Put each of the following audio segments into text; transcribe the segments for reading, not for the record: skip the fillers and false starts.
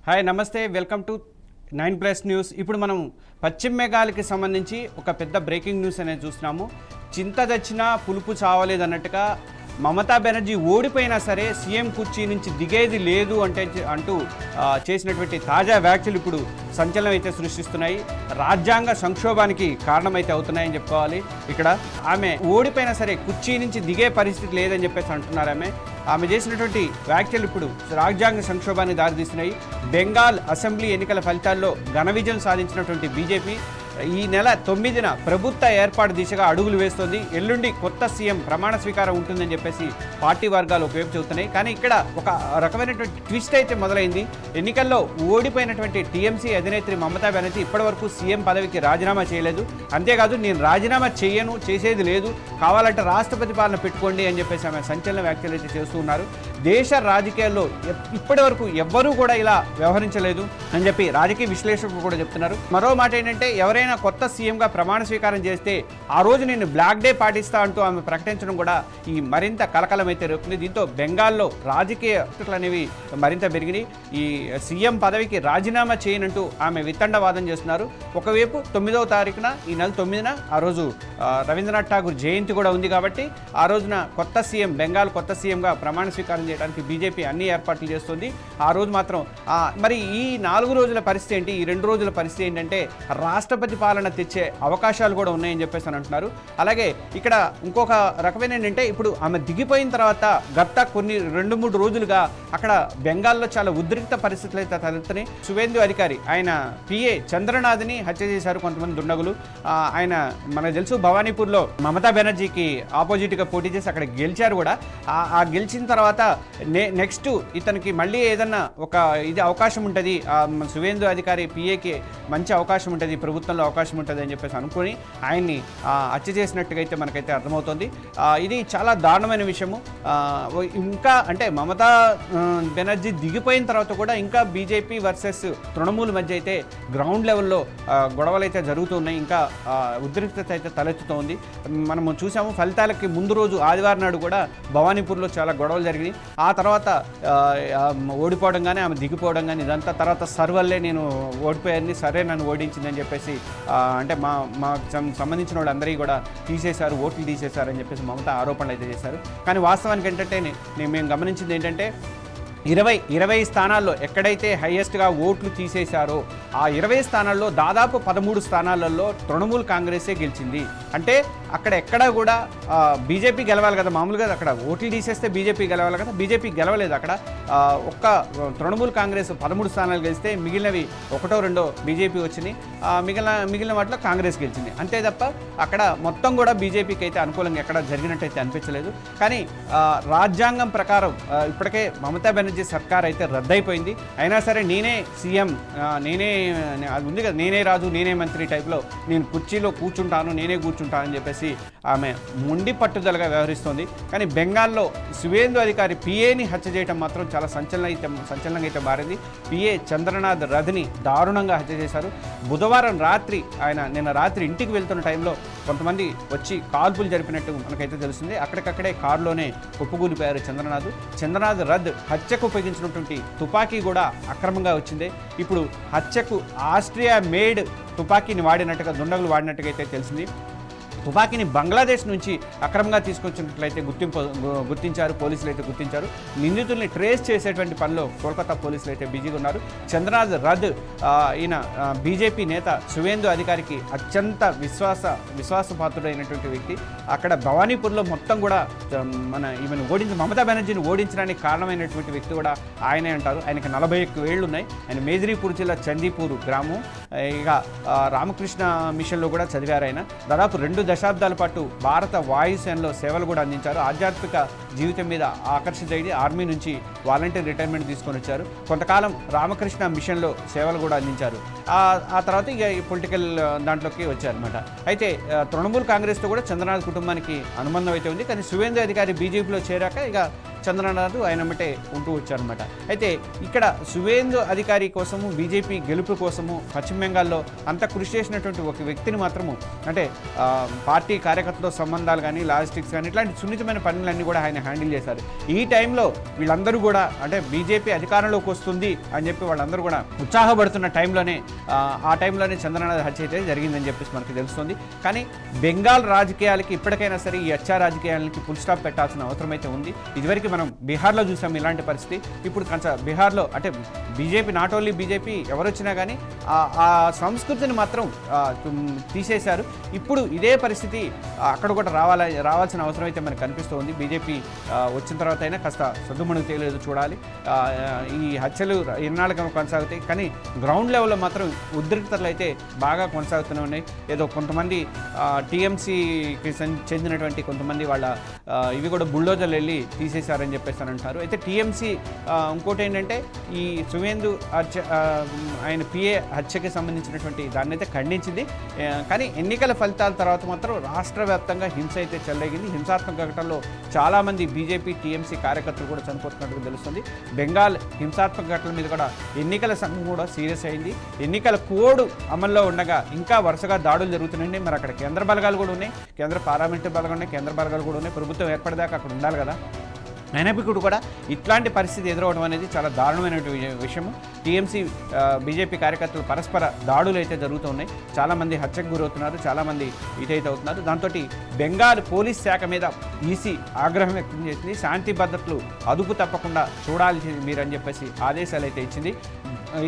Hi నమస్తే, welcome to 9+ news. ఇప్పుడు మనం పశ్చిమ బెంగాల్కి సంబంధించి ఒక పెద్ద బ్రేకింగ్ న్యూస్ అనేది చూస్తున్నాము. చింత తెచ్చినా పులుపు చావలేదు అన్నట్టుగా మమతా బెనర్జీ ఓడిపోయినా సరే సీఎం కుర్చీ నుంచి దిగేది లేదు అంటూ చేసినటువంటి తాజా వ్యాఖ్యలు ఇప్పుడు సంచలనం అయితే సృష్టిస్తున్నాయి. రాజ్యాంగ సంక్షోభానికి కారణమైతే అవుతున్నాయని చెప్పుకోవాలి. ఇక్కడ ఆమె ఓడిపోయినా సరే కుర్చీ నుంచి దిగే పరిస్థితి లేదని చెప్పేసి అంటున్నారు. ఆమె చేసినటువంటి వ్యాఖ్యలు ఇప్పుడు రాజ్యాంగ సంక్షోభానికి దారితీస్తున్నాయి. బెంగాల్ అసెంబ్లీ ఎన్నికల ఫలితాల్లో ఘన విజయం సాధించినటువంటి బీజేపీ ఈ నెల 9న ప్రభుత్వ ఏర్పాటు దిశగా అడుగులు వేస్తోంది. ఎల్లుండి కొత్త సీఎం ప్రమాణ స్వీకారం ఉంటుందని చెప్పేసి పార్టీ వర్గాలు ఒకవైపు చెబుతున్నాయి. కానీ ఇక్కడ ఒక రకమైనటువంటి ట్విస్ట్ అయితే మొదలైంది. ఎన్నికల్లో ఓడిపోయినటువంటి టీఎంసీ అధినేత్రి మమతా బెనర్జీ ఇప్పటివరకు సీఎం పదవికి రాజీనామా చేయలేదు. అంతేకాదు నేను రాజీనామా చేయను, చేసేది లేదు, కావాలంటే రాష్ట్రపతి పాలన పెట్టుకోండి అని చెప్పేసి ఆమె సంచలన వ్యాఖ్యలు అయితే చేస్తూ ఉన్నారు. దేశ రాజకీయాల్లో ఇప్పటి వరకు ఎవ్వరూ కూడా ఇలా వ్యవహరించలేదు అని చెప్పి రాజకీయ విశ్లేషకులు కూడా చెప్తున్నారు. మరో మాట ఏంటంటే ఎవరైనా కొత్త సీఎంగా ప్రమాణ స్వీకారం చేస్తే ఆ రోజు నేను బ్లాక్ డే పాటిస్తా అంటూ ఆమె ప్రకటించడం కూడా ఈ మరింత కలకలం అయితే రేపుతుంది. దీంతో బెంగాల్లో రాజకీయాలు అనేవి మరింత పెరిగినాయి. ఈ సీఎం పదవికి రాజీనామా చేయనంటూ ఆమె వితండవాదం చేస్తున్నారు. ఒకవైపు 9వ తారీఖున ఈ నెల 9న ఆ రోజు రవీంద్రనాథ్ ఠాగూర్ జయంతి కూడా ఉంది కాబట్టి ఆ రోజున కొత్త సీఎం బెంగాల్ కొత్త సీఎంగా ప్రమాణ స్వీకారం చేయడానికి బీజేపీ అన్ని ఏర్పాట్లు చేస్తుంది. ఆ రోజు మాత్రం మరి ఈ 4 రోజుల పరిస్థితి ఏంటి, ఈ 2 రోజుల పరిస్థితి ఏంటంటే రాష్ట్రపతి పాలన తెచ్చే అవకాశాలు కూడా ఉన్నాయని చెప్పేసి అని అంటున్నారు. అలాగే ఇక్కడ ఇంకొక రకమైన ఏంటంటే ఇప్పుడు ఆమె దిగిపోయిన తర్వాత గత కొన్ని 2-3 రోజులుగా అక్కడ బెంగాల్లో చాలా ఉద్రిక్త పరిస్థితులు అయితే తలెత్తున్నాయి. సువేందు అధికారి ఆయన పిఏ చంద్రనాథ్ని హత్య చేశారు కొంతమంది దుండగులు. ఆయన మనకు తెలుసు భవానీపూర్లో మమతా బెనర్జీకి ఆపోజిట్గా పోటీ చేసి అక్కడ గెలిచారు కూడా. ఆ గెలిచిన తర్వాత నెక్స్ట్ ఇతనికి మళ్ళీ ఏదన్నా ఒక ఇది అవకాశం ఉంటుంది, సువేందు అధికారి పిఏకి మంచి అవకాశం ఉంటుంది, ప్రభుత్వంలో అవకాశం ఉంటుంది అని చెప్పేసి అనుకుని ఆయన్ని హత్య చేసినట్టుగా అయితే మనకైతే అర్థమవుతుంది. ఇది చాలా దారుణమైన విషయము. ఇంకా అంటే మమతా బెనర్జీ దిగిపోయిన తర్వాత కూడా ఇంకా బీజేపీ వర్సెస్ తృణమూల్ మధ్య అయితే గ్రౌండ్ లెవెల్లో గొడవలు అయితే జరుగుతున్నాయి. ఇంకా ఉద్రిక్తత అయితే తలెత్తుతోంది. మనము చూసాము ఫలితాలకి ముందు రోజు ఆదివారం నాడు కూడా భవానీపూర్లో చాలా గొడవలు జరిగినాయి. ఆ తర్వాత ఓడిపోవడం కానీ ఆమె దిగిపోవడం కానీ ఇదంతా తర్వాత సర్వల్లే నేను ఓడిపోయాన్ని సరే నన్ను ఓడించిందని చెప్పేసి అంటే మాకు సంబంధించిన వాళ్ళందరికీ కూడా తీసేశారు, ఓట్లు తీసేశారు అని చెప్పేసి మమతా ఆరోపణలు అయితే చేశారు. కానీ వాస్తవానికి ఏంటంటే మేము గమనించింది ఏంటంటే 20 స్థానాల్లో ఎక్కడైతే హైయెస్ట్గా ఓట్లు తీసేశారో ఆ 20 స్థానాల్లో దాదాపు 13 స్థానాలలో తృణమూల్ కాంగ్రెసే గెలిచింది. అంటే అక్కడ ఎక్కడా కూడా బీజేపీ గెలవాలి కదా, మామూలుగా అక్కడ ఓట్లు తీసేస్తే బీజేపీ గెలవాలి కదా, బీజేపీ గెలవలేదు. అక్కడ ఒక్క తృణమూల్ కాంగ్రెస్ 13 స్థానాలు గెలిస్తే మిగిలినవి 1-2 బీజేపీ వచ్చినాయి. మిగిలిన వాటిలో కాంగ్రెస్ గెలిచింది అంతే తప్ప అక్కడ మొత్తం కూడా బీజేపీకి అయితే అనుకూలంగా ఎక్కడ జరిగినట్టయితే అనిపించలేదు. కానీ రాజ్యాంగం ప్రకారం ఇప్పటికే మమతా బెనర్జీ సర్కార్ అయితే రద్దయిపోయింది. అయినా సరే నేనే సీఎం, అది ఉంది కదా, నేనే రాజు నేనే మంత్రి టైప్లో నేను కుర్చీలో కూర్చుంటాను, నేనే కూర్చుంటానని చెప్పేసి ఆమె మొండి పట్టుదలగా వ్యవహరిస్తోంది. కానీ బెంగాల్లో సువేందు అధికారి పిఏని హత్య చేయడం మాత్రం చాలా సంచలనంగా అయితే మారింది. పిఏ చంద్రనాథ్ రథ్ని దారుణంగా హత్య చేశారు. బుధవారం రాత్రి నిన్న రాత్రి ఇంటికి వెళ్తున్న టైంలో కొంతమంది వచ్చి కాల్పులు జరిపినట్టు మనకైతే తెలుస్తుంది. అక్కడికక్కడే కారులోనే కుప్పగూలిపోయారు చంద్రనాథ్ రథ్ హత్యకు ఉపయోగించినటువంటి తుపాకీ కూడా అక్రమంగా వచ్చింది. ఇప్పుడు హత్యకు ఆస్ట్రియా మేడ్ తుపాకీని వాడినట్టుగా దుండగులు వాడినట్టుగా అయితే తెలిసింది. తుపాకీని బంగ్లాదేశ్ నుంచి అక్రమంగా తీసుకొచ్చినట్లయితే గుర్తించారు పోలీసులు అయితే గుర్తించారు. నిందితుల్ని ట్రేస్ చేసేటువంటి పనిలో కోల్కతా పోలీసులు అయితే బిజీగా ఉన్నారు. చంద్రనాథ్ రథ్ ఈయన బీజేపీ నేత సువేందు అధికారికి అత్యంత విశ్వాసపాత్రుడైనటువంటి వ్యక్తి. అక్కడ భవానీపూర్లో మొత్తం కూడా ఈమెను మమతా బెనర్జీని ఓడించడానికి కారణమైనటువంటి వ్యక్తి కూడా ఆయనే అంటారు. ఆయనకి 41 ఏళ్ళు ఉన్నాయి. ఆయన మేదినీపూర్ జిల్లా చందీపూర్ గ్రామం. ఇక రామకృష్ణ మిషన్లో కూడా చదివారు. ఆయన దాదాపు 2 దశాబ్దాల పాటు భారత వాయుసేనలో సేవలు కూడా అందించారు. ఆధ్యాత్మిక జీవితం మీద ఆకర్షితుడై ఆర్మీ నుంచి వాలంటీర్ రిటైర్మెంట్ తీసుకొని వచ్చారు. కొంతకాలం రామకృష్ణ మిషన్లో సేవలు కూడా అందించారు. ఆ తర్వాత ఇక పొలిటికల్ దాంట్లోకి వచ్చారనమాట. అయితే తృణమూల్ కాంగ్రెస్తో కూడా చంద్రనాథ్ కుటుంబానికి అనుబంధం అయితే ఉంది. కానీ సువేందు అధికారి బీజేపీలో చేరాక ఇక చంద్రనాథ్ ఆయన వెంబటే ఉంటూ వచ్చారనమాట. అయితే ఇక్కడ సువేందు అధికారి కోసము బీజేపీ గెలుపు కోసము పశ్చిమ బెంగాల్లో అంత కృషి చేసినటువంటి ఒక వ్యక్తిని మాత్రము అంటే పార్టీ కార్యకర్తలతో సంబంధాలు కానీ లాజిస్టిక్స్ కానీ ఇట్లాంటి సున్నితమైన పనులన్నీ కూడా ఆయన హ్యాండిల్ చేశారు. ఈ టైంలో వీళ్ళందరూ కూడా అంటే బీజేపీ అధికారంలోకి వస్తుంది అని చెప్పి వాళ్ళందరూ కూడా ఉత్సాహపడుతున్న టైంలోనే ఆ టైంలోనే చంద్రనాథ్ హత్య అయితే జరిగిందని చెప్పేసి మనకు తెలుస్తుంది. కానీ బెంగాల్ రాజకీయాలకి ఇప్పటికైనా సరే ఈ హత్య రాజకీయాలకి ఫుల్ స్టాప్ పెట్టాల్సిన అవసరం అయితే ఉంది. ఇదివరకు మనం బీహార్లో చూసాం ఇలాంటి పరిస్థితి. ఇప్పుడు బీహార్లో అంటే బీజేపీ నాట్ ఓన్లీ బీజేపీ ఎవరొచ్చినా కానీ ఆ సంస్కృతిని మాత్రం తీసేశారు. ఇప్పుడు ఇదే పరిస్థితి అక్కడ కూడా రావాల్సిన అవసరం అయితే మనకు కనిపిస్తుంది. బీజేపీ వచ్చిన తర్వాత అయినా కాస్త సద్దుమణుగు తేలేదు చూడాలి. ఈ హత్యలు ఎన్నాళ్ళకి కొనసాగుతాయి, కానీ గ్రౌండ్ లెవెల్లో మాత్రం ఉద్రిక్తతలు అయితే బాగా కొనసాగుతూనే ఉన్నాయి. ఏదో కొంతమంది టీఎంసీకి చెందినటువంటి కొంతమంది వాళ్ళ ఇవి కూడా బుల్డోజర్లు వెళ్ళి తీసేశారని చెప్పేసి అంటారు. అయితే టీఎంసీ ఇంకోటి ఏంటంటే ఈ సువేందు ఆయన పిఏ హత్యకి సంబంధించినటువంటి దాన్ని అయితే ఖండించింది. కానీ ఎన్నికల ఫలితాల తర్వాత మాత్రం రాష్ట్ర వ్యాప్తంగా హింస అయితే చెలరేగింది. హింసాత్మక ఘటనలో చాలామంది బీజేపీ టీఎంసీ కార్యకర్తలు కూడా చనిపోతున్నట్టు తెలుస్తుంది. బెంగాల్ హింసాత్మక ఘటనల మీద కూడా ఎన్నికల సంఘం కూడా సీరియస్ అయింది. ఎన్నికల కోడ్ అమల్లో ఉండగా ఇంకా వరుసగా దాడులు జరుగుతున్నాయి. మరి అక్కడ కేంద్ర బలగాలు కూడా ఉన్నాయి, కేంద్ర పార్లమెంటరీ బలగాలు ఉన్నాయి, కేంద్ర బలగాలు కూడా ఉన్నాయి. ప్రభుత్వం ఏర్పడేదాకా అక్కడ ఉండాలి కదా. అయినప్పటికీ కూడా ఇట్లాంటి పరిస్థితి ఎదురవడం అనేది చాలా దారుణమైన విషయము. టీఎంసీ బీజేపీ కార్యకర్తలు పరస్పర దాడులు అయితే జరుగుతున్నాయి. చాలామంది హత్యకు గురవుతున్నారు, చాలామంది ఇటైతే అవుతున్నారు. దాంతో బెంగాల్ పోలీస్ శాఖ మీద ఈసీ ఆగ్రహం వ్యక్తం చేసింది. శాంతి భద్రతలు అదుపు తప్పకుండా చూడాల్సింది మీరని చెప్పేసి ఆదేశాలు అయితే ఇచ్చింది.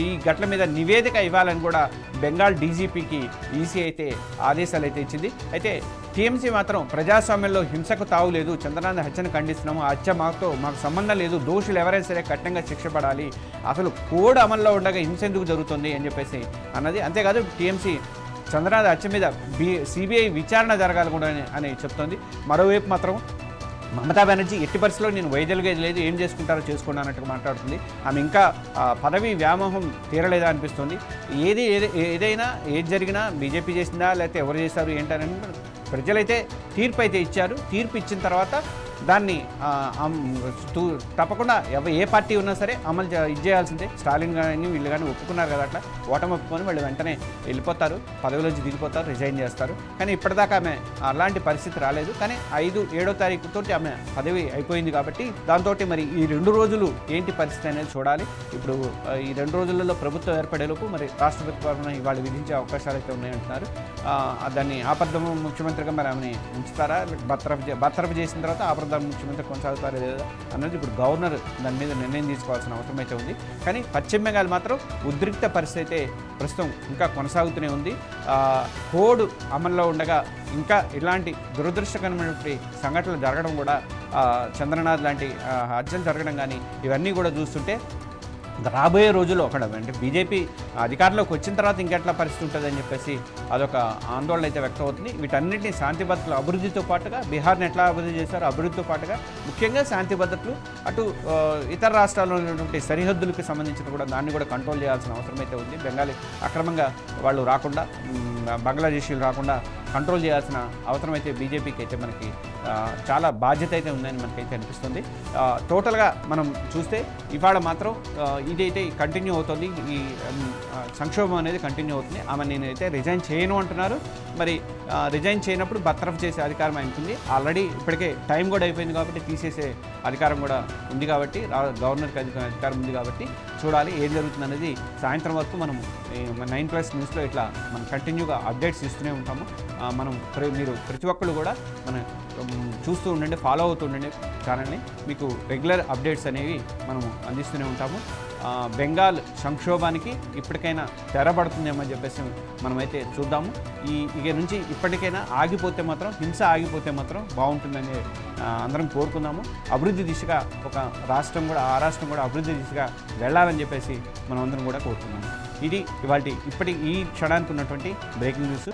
ఈ ఘటన మీద నివేదిక ఇవ్వాలని కూడా బెంగాల్ డీజీపీకి ఈసీ అయితే ఆదేశాలు అయితే ఇచ్చింది. అయితే టీఎంసీ మాత్రం ప్రజాస్వామ్యంలో హింసకు తావులేదు, చంద్రనాథ్ హత్యను ఖండిస్తున్నాము, ఆ హత్య మాకు సంబంధం లేదు, దోషులు ఎవరైనా సరే కఠినంగా శిక్ష పడాలి, అసలు కోడ్ అమల్లో ఉండగా హింస ఎందుకు జరుగుతుంది అని చెప్పేసి అన్నది. అంతేకాదు టీఎంసీ చంద్రనాథ్ హత్య మీద సిబిఐ విచారణ జరగాలి కూడా అని చెప్తోంది. మరోవైపు మాత్రం మమతా బెనర్జీ ఎట్టి పరిస్థితిలో నేను వైద్యులుగా లేదు, ఏం చేసుకుంటారో చేసుకోండి అన్నట్టుగా మాట్లాడుతుంది. ఆమె ఇంకా పదవి వ్యామోహం తీరలేదా అనిపిస్తుంది. ఏదైనా ఏది జరిగినా బీజేపీ చేసిందా లేకపోతే ఎవరు చేశారు ఏంటని ప్రజలైతే తీర్పు అయితే ఇచ్చారు. తీర్పు ఇచ్చిన తర్వాత దాన్ని తప్పకుండా ఏ పార్టీ ఉన్నా సరే అమలు చేయాల్సిందే. స్టాలిన్ కానీ వీళ్ళు కానీ ఒప్పుకున్నారు కదా, అట్లా ఓటమి ఒప్పుకొని వాళ్ళు వెంటనే వెళ్ళిపోతారు, పదవిలోంచి దిగిపోతారు, రిజైన్ చేస్తారు. కానీ ఇప్పటిదాకా ఆమె అలాంటి పరిస్థితి రాలేదు. కానీ 5-7వ తారీఖుతో ఆమె పదవి అయిపోయింది కాబట్టి దాంతో మరి ఈ 2 రోజులు ఏంటి పరిస్థితి అనేది చూడాలి. ఇప్పుడు ఈ 2 రోజులలో ప్రభుత్వం ఏర్పడేలోపు మరి రాష్ట్రపతి పాలన ఇవాళ విధించే అవకాశాలు అయితే ఉన్నాయంటున్నారు. దాన్ని ఆపద్ధమ ముఖ్యమంత్రిగా మరి ఆమెని ఉంచుతారా, బర్తరఫ్ చేసిన తర్వాత ఆపద్ధ ముఖ్యమంత్రి కొనసాగుతారా లేదా అన్నది ఇప్పుడు గవర్నర్ దాని మీద నిర్ణయం తీసుకోవాల్సిన అవసరం అయితే ఉంది. కానీ పశ్చిమ బెంగాల్ మాత్రం ఉద్రిక్త పరిస్థితి అయితే ప్రస్తుతం ఇంకా కొనసాగుతూనే ఉంది. కోడ్ అమల్లో ఉండగా ఇంకా ఇలాంటి దురదృష్టకరమైనటువంటి సంఘటనలు జరగడం కూడా, చంద్రనాథ్ లాంటి హత్యలు జరగడం కానీ ఇవన్నీ కూడా చూస్తుంటే రాబోయే రోజుల్లో అంటే బీజేపీ అధికారంలోకి వచ్చిన తర్వాత ఇంకెట్లా పరిస్థితి ఉంటుందని చెప్పేసి అదొక ఆందోళన అయితే వ్యక్తం అవుతుంది. వీటన్నిటిని శాంతి భద్రతల అభివృద్ధితో పాటుగా బీహార్ని ఎట్లా అభివృద్ధి చేశారో అభివృద్ధితో పాటుగా ముఖ్యంగా శాంతి భద్రతలు అటు ఇతర రాష్ట్రాల్లో ఉన్నటువంటి సరిహద్దులకు సంబంధించిన కూడా దాన్ని కూడా కంట్రోల్ చేయాల్సిన అవసరం అయితే ఉంది. బెంగాలీ అక్రమంగా వాళ్ళు రాకుండా, బంగ్లాదేశీలు రాకుండా కంట్రోల్ చేయాల్సిన అవసరం అయితే బీజేపీకి అయితే మనకి చాలా బాధ్యత అయితే ఉందని మనకైతే అనిపిస్తుంది. టోటల్గా మనం చూస్తే ఇవాళ మాత్రం ఇదైతే కంటిన్యూ అవుతుంది, ఈ సంక్షోభం అనేది కంటిన్యూ అవుతుంది. ఆమె నేనైతే రిజైన్ చేయను అంటున్నారు. మరి రిజైన్ చేయనప్పుడు బర్తరఫ్ చేసే అధికారం ఆయనకుంది. ఆల్రెడీ ఇప్పటికే టైం కూడా అయిపోయింది కాబట్టి తీసేసే అధికారం కూడా ఉంది కాబట్టి, గవర్నర్కి అధికారం ఉంది కాబట్టి చూడాలి ఏం జరుగుతుంది అనేది. సాయంత్రం వరకు మనం 9+ న్యూస్లో ఇట్లా మనం కంటిన్యూగా అప్డేట్స్ ఇస్తూనే ఉంటాము. మీరు ప్రతి ఒక్కళ్ళు కూడా మనం చూస్తూ ఉండండి, ఫాలో అవుతూ ఉండండి ఛానల్ని. మీకు రెగ్యులర్ అప్డేట్స్ అనేవి మనము అందిస్తూనే ఉంటాము. బెంగాల్ సంక్షోభానికి ఇప్పటికైనా తెరబడుతుందేమో చెప్పేసి మనమైతే చూద్దాము. ఇక నుంచి ఇప్పటికైనా ఆగిపోతే మాత్రం, హింస ఆగిపోతే మాత్రం బాగుంటుందని అందరం కోరుకుందాము. అభివృద్ధి దిశగా ఒక రాష్ట్రం కూడా, ఆ రాష్ట్రం కూడా అభివృద్ధి దిశగా వెళ్ళాలని చెప్పేసి మనం అందరం కూడా కోరుకుందాము. ఇది ఇవాళ ఈ క్షణానికి ఉన్నటువంటి బ్రేకింగ్ న్యూస్.